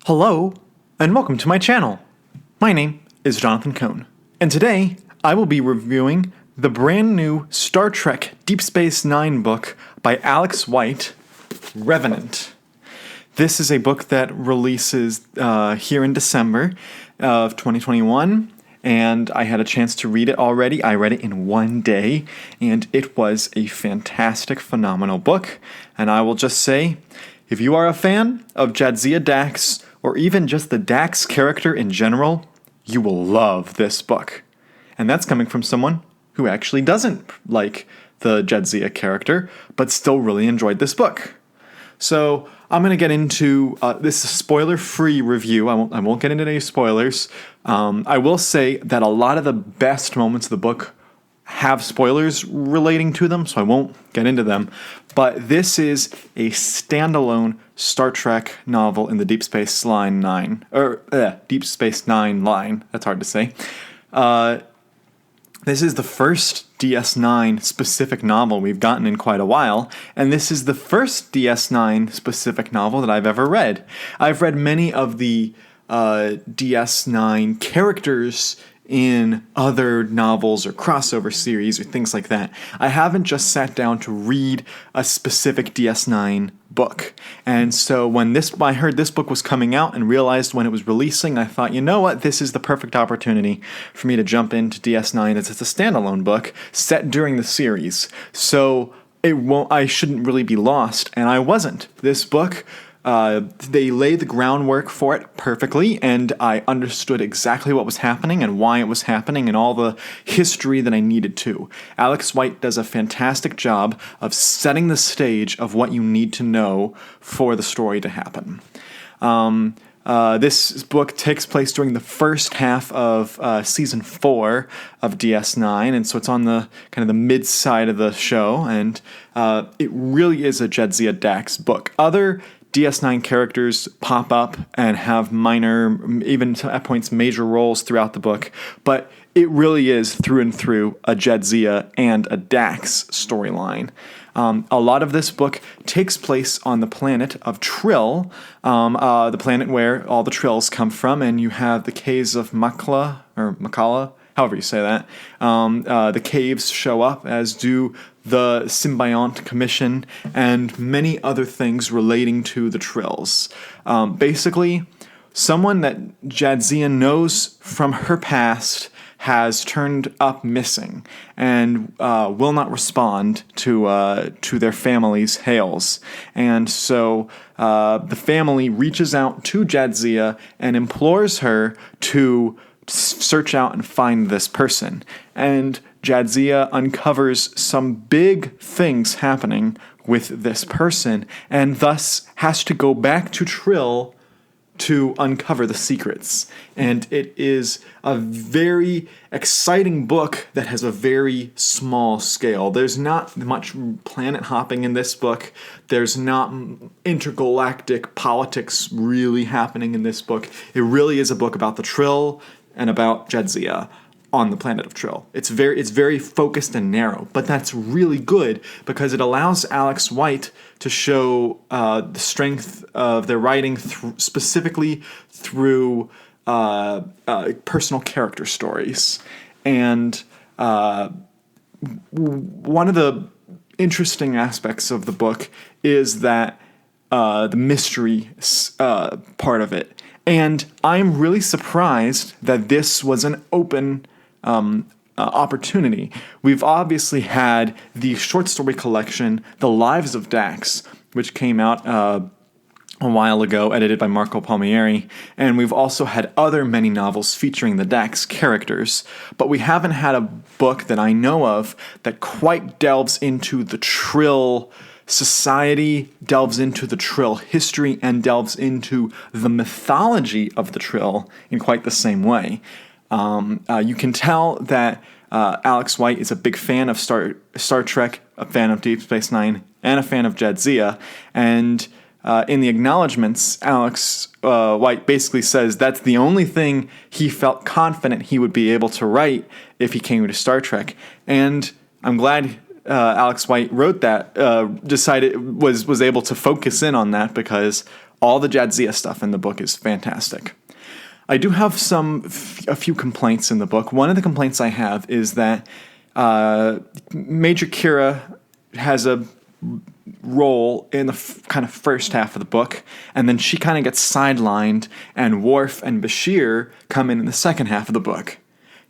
Hello, and welcome to my channel. My name is Jonathan Cohn, and today I will be reviewing the brand new Star Trek Deep Space Nine book by Alex White, Revenant. This is a book that releases here in December of 2021, and I had a chance to read it already. I read it in one day, and it was a fantastic, phenomenal book. And I will just say, if you are a fan of Jadzia Dax, or even just the Dax character in general, you will love this book. And that's coming from someone who actually doesn't like the Jadzia character, but still really enjoyed this book. So I'm going to get into this spoiler-free review. I won't get into any spoilers. I will say that a lot of the best moments of the book have spoilers relating to them, so I won't get into them. But this is a standalone Star Trek novel in the Deep Space Nine line. Deep Space Nine line. That's hard to say. This is the first DS9 specific novel we've gotten in quite a while, and this is the first DS9 specific novel that I've ever read. I've read many of the DS9 characters in other novels or crossover series or things like that. I haven't just sat down to read a specific DS9 book. And so when I heard this book was coming out and realized when it was releasing, I thought, you know what, this is the perfect opportunity for me to jump into DS9 as it's a standalone book set during the series. So I shouldn't really be lost, and I wasn't. This book, they laid the groundwork for it perfectly, and I understood exactly what was happening and why it was happening and all the history that I needed to. Alex White does a fantastic job of setting the stage of what you need to know for the story to happen. This book takes place during the first half of season 4 of DS9, and so it's on the kind of the mid side of the show, and it really is a Jadzia Dax book. Other DS9 characters pop up and have minor, even at points major roles throughout the book, but it really is through and through a Jadzia and a Dax storyline. A lot of this book takes place on the planet of Trill, the planet where all the Trills come from, and you have the caves of Makala, however you say that. The caves show up, as do the Symbiont Commission, and many other things relating to the Trills. Basically, someone that Jadzia knows from her past has turned up missing and will not respond to their family's hails. And so the family reaches out to Jadzia and implores her to search out and find this person. And Jadzia uncovers some big things happening with this person, and thus has to go back to Trill to uncover the secrets. And it is a very exciting book that has a very small scale. There's not much planet hopping in this book. There's not intergalactic politics really happening in this book. It really is a book about the Trill and about Jadzia on the planet of Trill. It's very focused and narrow, but that's really good because it allows Alex White to show the strength of their writing specifically through personal character stories. And one of the interesting aspects of the book is that the mystery part of it. And I'm really surprised that this was an open opportunity. We've obviously had the short story collection, The Lives of Dax, which came out a while ago, edited by Marco Palmieri, and we've also had many novels featuring the Dax characters, but we haven't had a book that I know of that quite delves into the Trill society, delves into the Trill history, and delves into the mythology of the Trill in quite the same way. You can tell that Alex White is a big fan of Star Trek, a fan of Deep Space Nine, and a fan of Jadzia. And in the acknowledgments, Alex White basically says that's the only thing he felt confident he would be able to write if he came to Star Trek. And I'm glad Alex White wrote that, was able to focus in on that, because All the Jadzia stuff in the book is fantastic. I do have a few complaints in the book. One of the complaints I have is that Major Kira has a role in the kind of first half of the book, and then she kind of gets sidelined, and Worf and Bashir come in the second half of the book.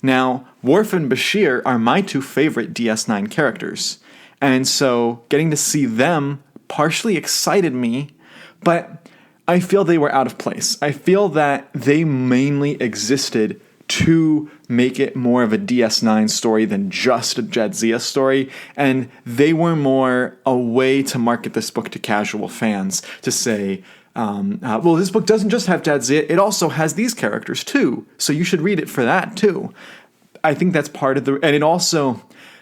Now, Worf and Bashir are my two favorite DS9 characters, and so getting to see them partially excited me, but I feel they were out of place. I feel that they mainly existed to make it more of a DS9 story than just a Jadzia story, and they were more a way to market this book to casual fans, to say, well, this book doesn't just have Jadzia, it also has these characters too, so you should read it for that too. I think that's part of and it also,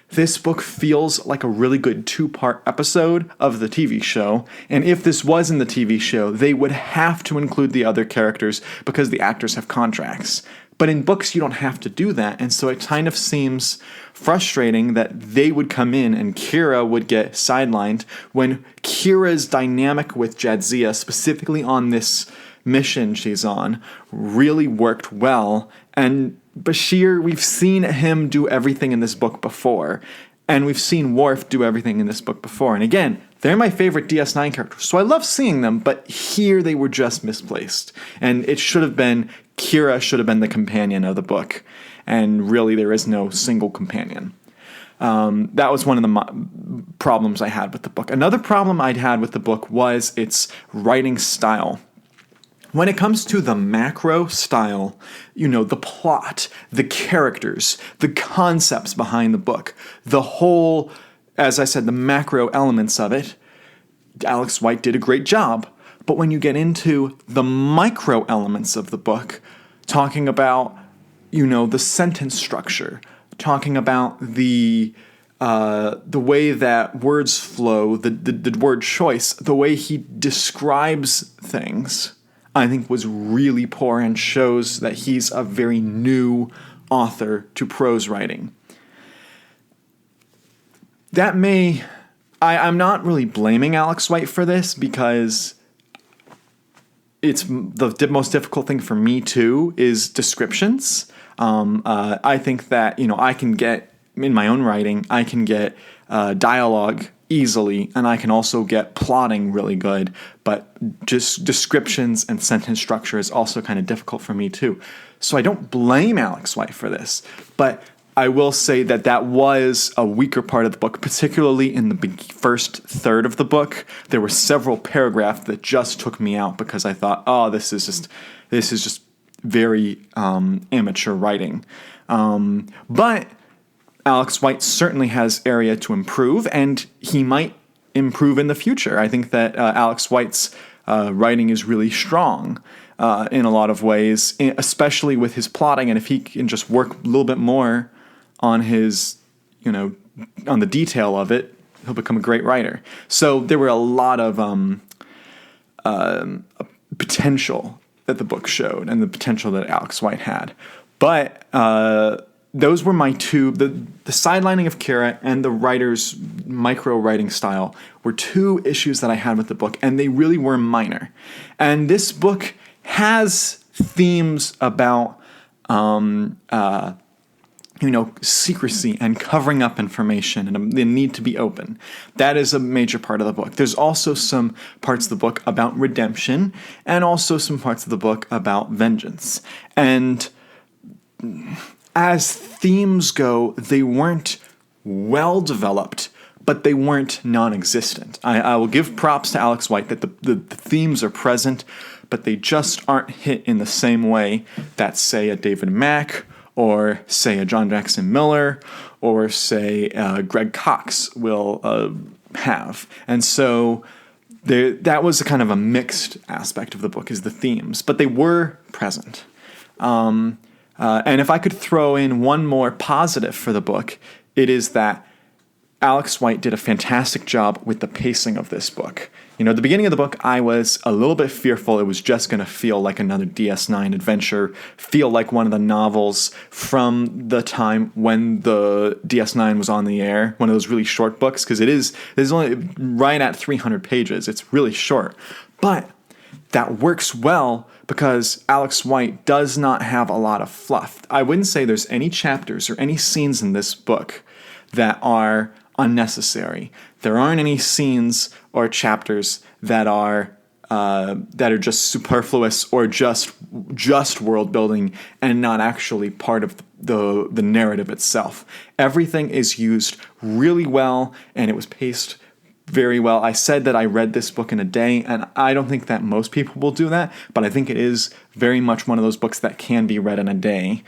this book feels like a really good 2-part episode of the TV show, and if this was in the TV show, they would have to include the other characters because the actors have contracts. But in books, you don't have to do that, and so it kind of seems frustrating that they would come in and Kira would get sidelined when Kira's dynamic with Jadzia, specifically on this mission she's on, really worked well, and Bashir, we've seen him do everything in this book before, and we've seen Worf do everything in this book before, and again, they're my favorite DS9 characters, so I love seeing them, but here they were just misplaced, and it should have been Kira should have been the companion of the book, and really there is no single companion. That was one of the problems I had with the book. Another problem I'd had with the book was its writing style. When it comes to the macro style, the plot, the characters, the concepts behind the book, the whole, as I said, the macro elements of it, Alex White did a great job. But when you get into the micro elements of the book, talking about, the sentence structure, talking about the way that words flow, the word choice, the way he describes things, I think was really poor and shows that he's a very new author to prose writing. I'm not really blaming Alex White for this because it's the most difficult thing for me too is descriptions. I think that, I can get, in my own writing, I can get dialogue easily, and I can also get plotting really good, but just descriptions and sentence structure is also kind of difficult for me too. So I don't blame Alex White for this, but I will say that was a weaker part of the book, particularly in the first third of the book. There were several paragraphs that just took me out because I thought, this is just very amateur writing. But Alex White certainly has area to improve, and he might improve in the future. I think that Alex White's writing is really strong in a lot of ways, especially with his plotting, and if he can just work a little bit more on his, on the detail of it, he'll become a great writer. So there were a lot of potential that the book showed and the potential that Alex White had. But those were my two, the sidelining of Kira and the writer's micro-writing style were two issues that I had with the book, and they really were minor. And this book has themes about secrecy and covering up information and the need to be open. That is a major part of the book. There's also some parts of the book about redemption and also some parts of the book about vengeance. And as themes go, they weren't well developed, but they weren't non-existent. I will give props to Alex White that the themes are present, but they just aren't hit in the same way that, say, a David Mack or, say, a John Jackson Miller, or, say, Greg Cox will have. And so that was a kind of a mixed aspect of the book, is the themes. But they were present. And if I could throw in one more positive for the book, it is that Alex White did a fantastic job with the pacing of this book. At the beginning of the book, I was a little bit fearful it was just going to feel like another DS9 adventure, feel like one of the novels from the time when the DS9 was on the air, one of those really short books, because it's only right at 300 pages. It's really short. But that works well because Alex White does not have a lot of fluff. I wouldn't say there's any chapters or any scenes in this book that are unnecessary. There aren't any scenes or chapters that are just superfluous or just world building and not actually part of the narrative itself. Everything is used really well, and it was paced very well. I said that I read this book in a day, and I don't think that most people will do that, but I think it is very much one of those books that can be read in a day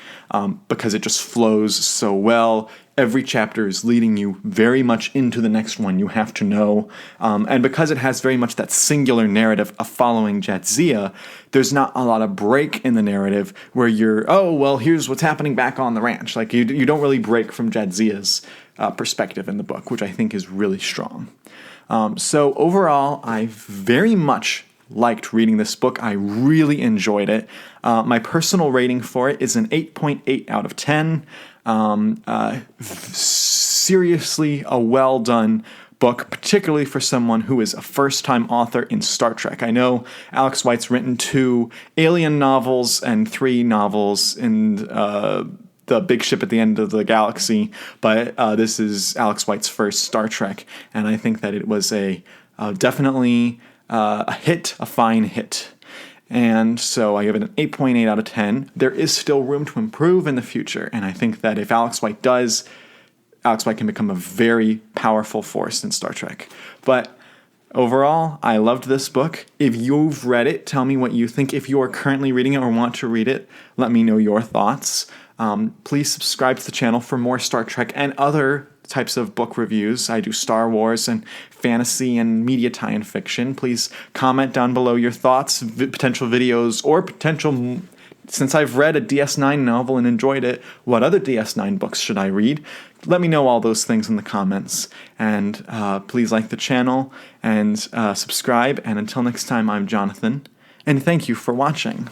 because it just flows so well. Every chapter is leading you very much into the next one. You have to know. And because it has very much that singular narrative of following Jadzia, there's not a lot of break in the narrative where you're, oh, well, here's what's happening back on the ranch. Like you don't really break from Jadzia's perspective in the book, which I think is really strong. So overall, I very much liked reading this book. I really enjoyed it. My personal rating for it is an 8.8 out of 10. Seriously a well done book, particularly for someone who is a first-time author in Star Trek. I know Alex White's written 2 Alien novels and 3 novels in the big ship at the end of the galaxy, but this is Alex White's first Star Trek, and I think that it was definitely a hit, a fine hit. And so I give it an 8.8 out of 10. There is still room to improve in the future, and I think that if Alex White does, Alex White can become a very powerful force in Star Trek. But overall, I loved this book. If you've read it, tell me what you think. If you are currently reading it or want to read it, let me know your thoughts. Please subscribe to the channel for more Star Trek and other types of book reviews. I do Star Wars and fantasy and media tie-in fiction. Please comment down below your thoughts, potential videos, or potential, since I've read a DS9 novel and enjoyed it, what other DS9 books should I read? Let me know all those things in the comments. And please like the channel and subscribe. And until next time, I'm Jonathan, and thank you for watching.